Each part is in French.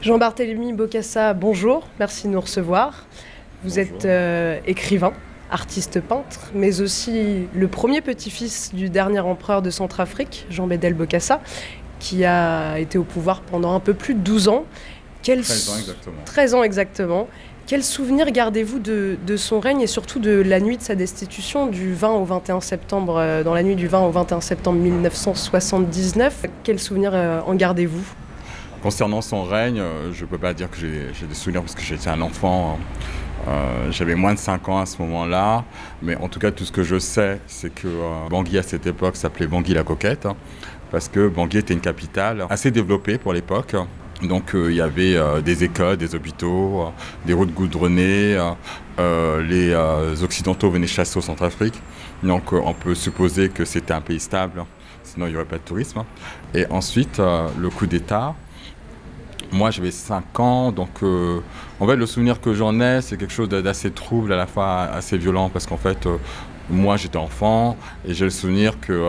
Jean-Barthélemy Bokassa, bonjour, merci de nous recevoir. Vous Bonjour. êtes écrivain, artiste peintre, mais aussi le premier petit-fils du dernier empereur de Centrafrique, Jean Bédel Bokassa, qui a été au pouvoir pendant un peu plus de 12 ans. 13 ans exactement. 13 ans exactement. Quel souvenir gardez-vous de son règne et surtout de la nuit de sa destitution du 20 au 21 septembre, dans la nuit du 20 au 21 septembre 1979? Quel souvenir en gardez-vous? Concernant son règne, je ne peux pas dire que j'ai des souvenirs parce que j'étais un enfant. J'avais moins de 5 ans à ce moment-là. Mais en tout cas, tout ce que je sais, c'est que Bangui à cette époque s'appelait Bangui la Coquette. Parce que Bangui était une capitale assez développée pour l'époque. Donc il y avait des écoles, des hôpitaux, des routes goudronnées. Les Occidentaux venaient chasser au Centrafrique. Donc on peut supposer que c'était un pays stable. Sinon il n'y aurait pas de tourisme. Et ensuite, le coup d'État. Moi, j'avais 5 ans, donc en fait, le souvenir que j'en ai, c'est quelque chose d'assez trouble, à la fois assez violent, parce qu'en fait, moi, j'étais enfant, et j'ai le souvenir que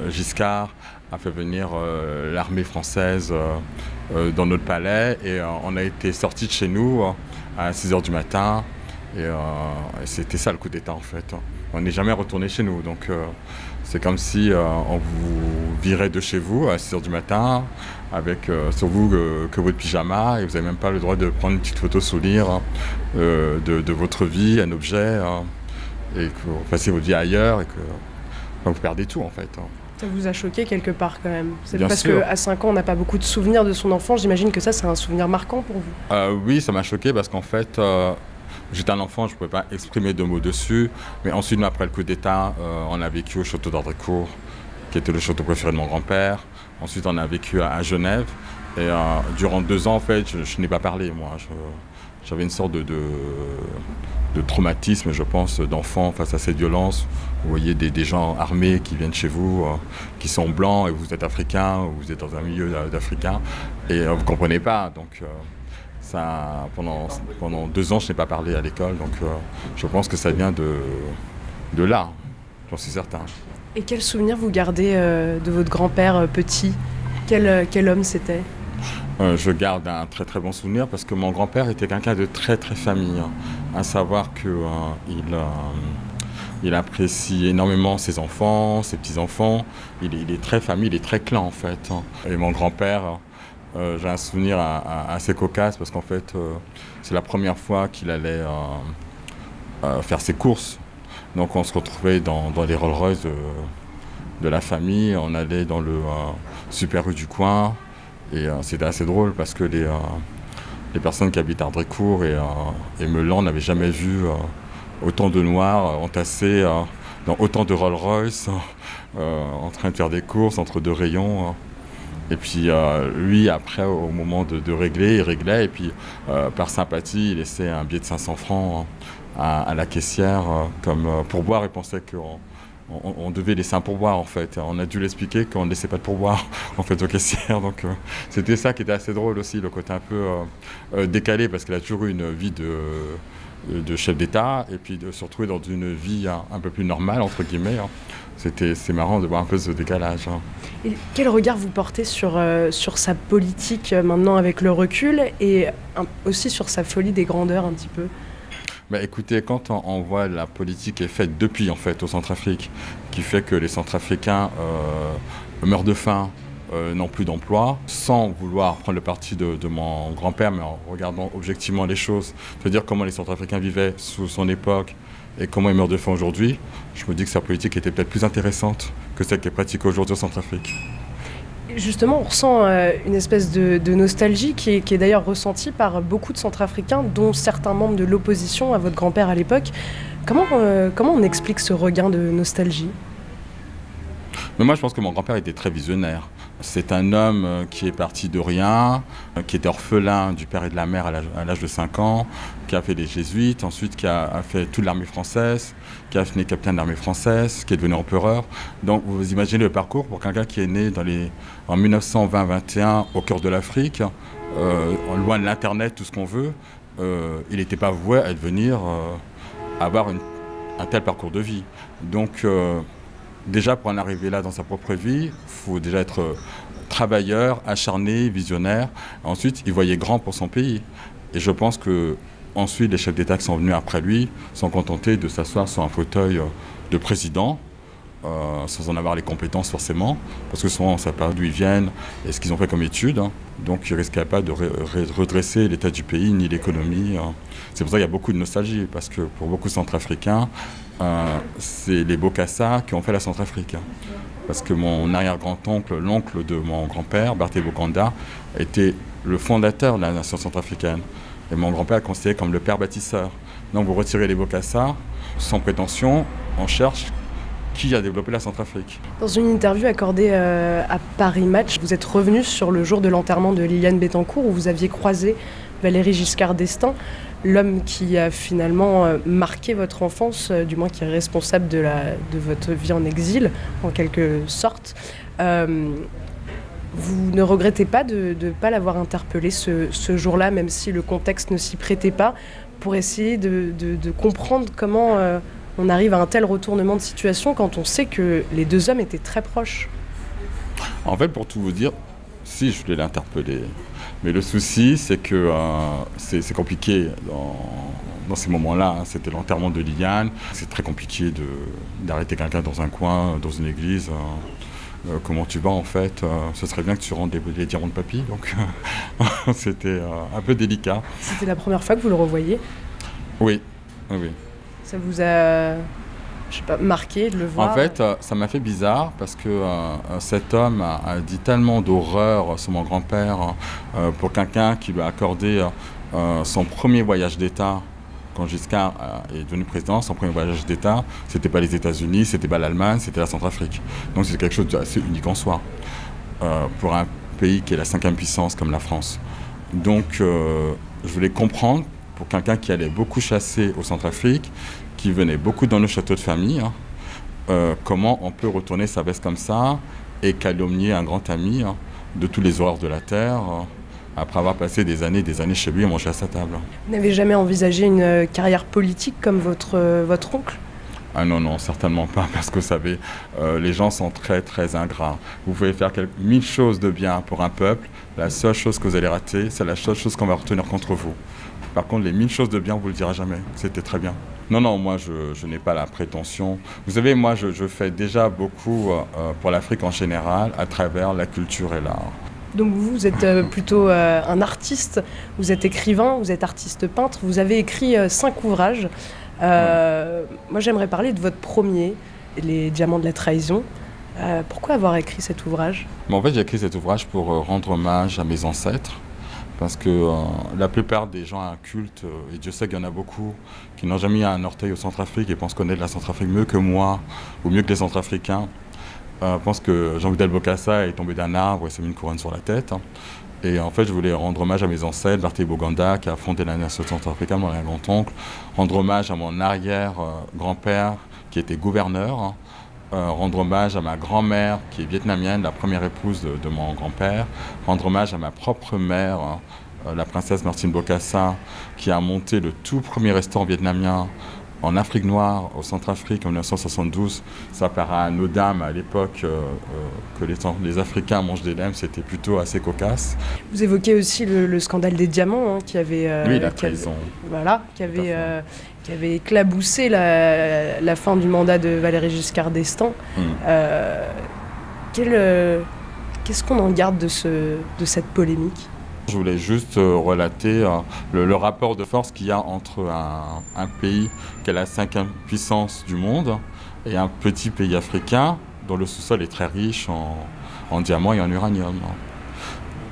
Giscard a fait venir l'armée française dans notre palais, et on a été sortis de chez nous à 6 h du matin, et c'était ça le coup d'État, en fait. On n'est jamais retourné chez nous, donc c'est comme si on vous virait de chez vous à 6 h du matin, avec sur vous que votre pyjama, et vous n'avez même pas le droit de prendre une petite photo souvenir de votre vie, un objet, et que vous fassiez votre vie ailleurs, et que vous perdez tout en fait. Ça vous a choqué quelque part quand même? C'est Bien parce sûr. qu'à 5 ans, on n'a pas beaucoup de souvenirs de son enfance. J'imagine que ça, c'est un souvenir marquant pour vous. Oui, ça m'a choqué parce qu'en fait, j'étais un enfant, je ne pouvais pas exprimer de mots dessus. Mais ensuite, après le coup d'État, on a vécu au château d'Ardricourt, qui était le château préféré de mon grand-père. Ensuite, on a vécu à Genève. Et durant 2 ans, en fait, je n'ai pas parlé, moi. J'avais une sorte de traumatisme, je pense, d'enfant face à cette violence. Vous voyez des gens armés qui viennent chez vous, qui sont blancs, et vous êtes africain, ou vous êtes dans un milieu d'Africains, et vous ne comprenez pas. Donc, ça, pendant 2 ans, je n'ai pas parlé à l'école. Donc, je pense que ça vient de là, j'en suis certain. Et quel souvenir vous gardez de votre grand-père petit? Quel homme c'était? Je garde un très très bon souvenir parce que mon grand-père était quelqu'un de très très famille. À savoir qu'il apprécie énormément ses enfants, ses petits-enfants. Il est très famille, il est très clan en fait. Et mon grand-père, j'ai un souvenir assez cocasse parce qu'en fait, c'est la première fois qu'il allait faire ses courses. Donc on se retrouvait dans les Rolls-Royce de la famille. On allait dans le Super U du coin. Et c'était assez drôle parce que les personnes qui habitent à Ardricourt et Meulan n'avaient jamais vu autant de Noirs entassés dans autant de Rolls-Royce, en train de faire des courses entre 2 rayons. Et puis lui, après, au moment de régler, il réglait. Et puis, par sympathie, il laissait un billet de 500 francs à la caissière comme pourboire. Il pensait qu'on devait laisser un pourboire en fait. On a dû l'expliquer qu'on ne laissait pas de pourboire en fait aux caissières. Donc c'était ça qui était assez drôle aussi, le côté un peu décalé parce qu'il a toujours eu une vie de chef d'État et puis de se retrouver dans une vie un peu plus normale entre guillemets. C'est marrant de voir un peu ce décalage. Et quel regard vous portez sur sa politique maintenant avec le recul et aussi sur sa folie des grandeurs un petit peu? Bah, écoutez, quand on voit la politique est faite depuis en fait au Centrafrique, qui fait que les Centrafricains meurent de faim, n'ont plus d'emploi, sans vouloir prendre le parti de mon grand-père, mais en regardant objectivement les choses, c'est-à-dire comment les Centrafricains vivaient sous son époque et comment ils meurent de faim aujourd'hui, je me dis que sa politique était peut-être plus intéressante que celle qui est pratiquée aujourd'hui au Centrafrique. Justement, on ressent une espèce de nostalgie qui est d'ailleurs ressentie par beaucoup de Centrafricains, dont certains membres de l'opposition à votre grand-père à l'époque. Comment on explique ce regain de nostalgie? Mais moi, je pense que mon grand-père était très visionnaire. C'est un homme qui est parti de rien, qui était orphelin du père et de la mère à l'âge de 5 ans, qui a fait les jésuites, ensuite qui a fait toute l'armée française, qui a fini capitaine de l'armée française, qui est devenu empereur. Donc vous imaginez le parcours pour quelqu'un qui est né en 1920-21 au cœur de l'Afrique, loin de l'Internet, tout ce qu'on veut. Il n'était pas voué à devenir, avoir un tel parcours de vie. Donc déjà pour en arriver là dans sa propre vie, il faut déjà être travailleur, acharné, visionnaire. Ensuite, il voyait grand pour son pays. Et je pense que ensuite, les chefs d'État qui sont venus après lui sont contentés de s'asseoir sur un fauteuil de président, sans en avoir les compétences forcément, parce que souvent on ne sait pas d'où ils viennent et ce qu'ils ont fait comme études. Donc ils ne risquaient pas de redresser l'état du pays ni l'économie. C'est pour ça qu'il y a beaucoup de nostalgie, parce que pour beaucoup de Centrafricains, c'est les Bokassa qui ont fait la Centrafrique. Parce que mon arrière-grand-oncle, l'oncle de mon grand-père, Berthe Bokanda, était le fondateur de la nation centrafricaine. Et mon grand-père est considéré comme le père bâtisseur. Donc vous retirez les Bokassa, sans prétention, on cherche qui a développé la Centrafrique. Dans une interview accordée à Paris Match, vous êtes revenu sur le jour de l'enterrement de Liliane Bettencourt, où vous aviez croisé Valéry Giscard d'Estaing, l'homme qui a finalement marqué votre enfance, du moins qui est responsable de votre vie en exil, en quelque sorte. Vous ne regrettez pas de ne pas l'avoir interpellé ce jour-là, même si le contexte ne s'y prêtait pas, pour essayer de comprendre comment on arrive à un tel retournement de situation quand on sait que les deux hommes étaient très proches? En fait, pour tout vous dire, si je voulais l'interpeller, mais le souci, c'est que c'est compliqué dans ces moments-là. C'était l'enterrement de Liliane. C'est très compliqué d'arrêter quelqu'un dans un coin, dans une église. Comment tu vas en fait, ce serait bien que tu rendes les dirons de papy, donc c'était un peu délicat. C'était la première fois que vous le revoyiez? Oui, oui. Ça vous a, je sais pas, marqué de le voir? En fait, ça m'a fait bizarre parce que cet homme a dit tellement d'horreur sur mon grand-père pour quelqu'un qui lui a accordé son premier voyage d'État. Quand Giscard est devenu président, son premier voyage d'État, c'était pas les États-Unis, c'était pas l'Allemagne, c'était la Centrafrique. Donc c'est quelque chose d'assez unique en soi pour un pays qui est la 5e puissance comme la France. Donc je voulais comprendre, pour quelqu'un qui allait beaucoup chasser au Centrafrique, qui venait beaucoup dans nos châteaux de famille, comment on peut retourner sa veste comme ça et calomnier un grand ami de tous les horreurs de la terre, après avoir passé des années chez lui et mangé à sa table. Vous n'avez jamais envisagé une carrière politique comme votre oncle? Ah non, non, certainement pas, parce que vous savez, les gens sont très, très ingrats. Vous pouvez faire 1000 choses de bien pour un peuple, la seule chose que vous allez rater, c'est la seule chose qu'on va retenir contre vous. Par contre, les 1000 choses de bien, on ne vous le dira jamais. C'était très bien. Non, non, moi, je n'ai pas la prétention. Vous savez, moi, je fais déjà beaucoup pour l'Afrique en général, à travers la culture et l'art. Donc vous êtes plutôt un artiste, vous êtes écrivain, vous êtes artiste peintre, vous avez écrit 5 ouvrages. Moi j'aimerais parler de votre premier, Les Diamants de la Trahison. Pourquoi avoir écrit cet ouvrage? En fait, j'ai écrit cet ouvrage pour rendre hommage à mes ancêtres, parce que la plupart des gens incultes, et Dieu sait qu'il y en a beaucoup, qui n'ont jamais mis un orteil au Centrafrique et pensent connaître la Centrafrique mieux que moi, ou mieux que les Centrafricains, pense que Jean-Vidal Bokassa est tombé d'un arbre et s'est mis une couronne sur la tête. Et en fait, je voulais rendre hommage à mes ancêtres, Berthe Bokanda, qui a fondé la nation centrafricaine, mon grand-oncle, rendre hommage à mon arrière-grand-père, qui était gouverneur, rendre hommage à ma grand-mère, qui est vietnamienne, la première épouse de mon grand-père, rendre hommage à ma propre mère, la princesse Martine Bokassa, qui a monté le tout premier restaurant vietnamien en Afrique noire, au Centrafrique, en 1972. Ça paraît anodin, mais à l'époque, que les Africains mangent des nems, c'était plutôt assez cocasse. Vous évoquez aussi le scandale des diamants, qui avait... oui, la trahison. Qui avait éclaboussé la fin du mandat de Valéry Giscard d'Estaing. Qu'est-ce qu'on en garde de cette polémique? Je voulais juste relater le rapport de force qu'il y a entre un pays qui est la 5e puissance du monde et un petit pays africain dont le sous-sol est très riche en diamants et en uranium.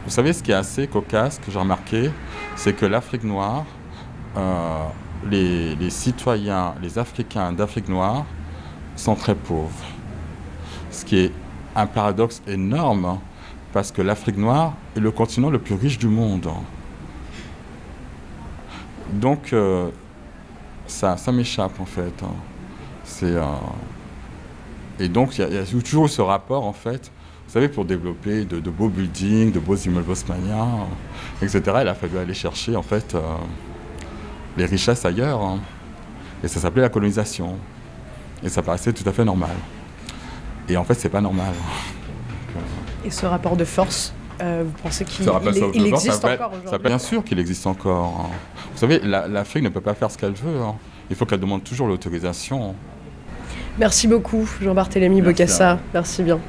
Vous savez, ce qui est assez cocasse, que j'ai remarqué, c'est que l'Afrique noire, les citoyens, les Africains d'Afrique noire sont très pauvres. Ce qui est un paradoxe énorme, parce que l'Afrique noire est le continent le plus riche du monde. Donc, ça m'échappe en fait. Et donc, il y a toujours ce rapport en fait. Vous savez, pour développer de beaux buildings, de beaux immeubles haussmanniens, etc., il a fallu aller chercher en fait les richesses ailleurs. Et ça s'appelait la colonisation. Et ça paraissait tout à fait normal. Et en fait, c'est pas normal. Et ce rapport de force, vous pensez qu'il existe encore aujourd'hui? Bien sûr qu'il existe encore. Vous savez, l'Afrique ne peut pas faire ce qu'elle veut. Il faut qu'elle demande toujours l'autorisation. Merci beaucoup, Jean-Barthélemy Bokassa. Merci bien.